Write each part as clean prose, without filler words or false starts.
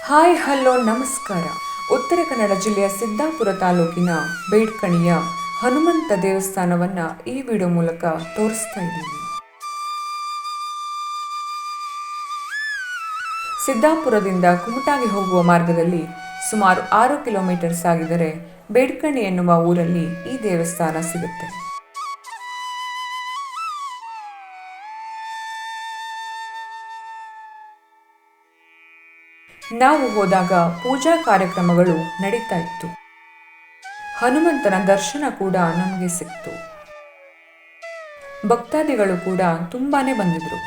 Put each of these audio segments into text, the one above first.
Hi hello ನಮಸ್ಕಾರ. ಉತ್ತರ ಕನ್ನಡ ಜಿಲ್ಲೆಯ ಸಿದ್ದಾಪುರ ತಾಲೂಕಿನ ಬೇಡ್ಕಣಿಯ ಹನುಮಂತ ದೇವಸ್ಥಾನವನ್ನು ಈ ವಿಡಿಯೋ ಮೂಲಕ ತೋರಿಸ್ತಾ ಇದ್ದೀವಿ. ಸಿದ್ದಾಪುರದಿಂದ ಕುಮಟಾಗೆ ಹೋಗುವ ಮಾರ್ಗದಲ್ಲಿ ಸುಮಾರು 6 ಕಿಲೋಮೀಟರ್ ಸಾಗಿದರೆ ಬೇಡ್ಕಣಿ ಎನ್ನುವ ಊರಲ್ಲಿ ಈ ದೇವಸ್ಥಾನ ಸಿಗುತ್ತೆ. ನಾವು ಹೋದಾಗ ಪೂಜಾ ಕಾರ್ಯಕ್ರಮಗಳು ನಡೀತಾ ಇತ್ತು. ಹನುಮಂತನ ದರ್ಶನ ಕೂಡ ನಮಗೆ ಸಿಕ್ತು. ಭಕ್ತಾದಿಗಳು ಕೂಡ ತುಂಬಾನೇ ಬಂದಿದ್ರು.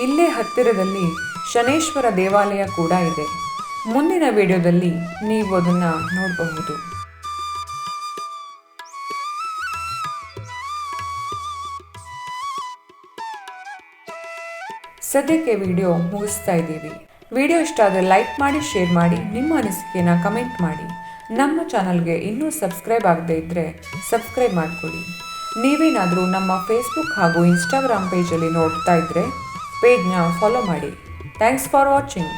ಇಲ್ಲೇ ಹತ್ತಿರದಲ್ಲಿ ಶನೇಶ್ವರ ದೇವಾಲಯ ಕೂಡ ಇದೆ. ಮುಂದಿನ ವಿಡಿಯೋದಲ್ಲಿ ನೀವು ಅದನ್ನು ನೋಡಬಹುದು. ಸದ್ಯಕ್ಕೆ ವಿಡಿಯೋ ಮುಗಿಸ್ತಾ ಇದ್ದೀವಿ. ವಿಡಿಯೋ ಇಷ್ಟ ಆದರೆ ಲೈಕ್ ಮಾಡಿ, ಶೇರ್ ಮಾಡಿ, ನಿಮ್ಮ ಅನಿಸಿಕೆಯನ್ನು ಕಮೆಂಟ್ ಮಾಡಿ. ನಮ್ಮ ಚಾನಲ್ಗೆ ಇನ್ನೂ ಸಬ್ಸ್ಕ್ರೈಬ್ ಆಗದೇ ಇದ್ದರೆ ಸಬ್ಸ್ಕ್ರೈಬ್ ಮಾಡಿಕೊಳ್ಳಿ. ನೀವೇನಾದರೂ ನಮ್ಮ ಫೇಸ್ಬುಕ್ ಹಾಗೂ ಇನ್ಸ್ಟಾಗ್ರಾಮ್ ಪೇಜಲ್ಲಿ ನೋಡ್ತಾ ಇದ್ದರೆ ಪೇಜ್ನ ಫಾಲೋ ಮಾಡಿ. Thanks for watching.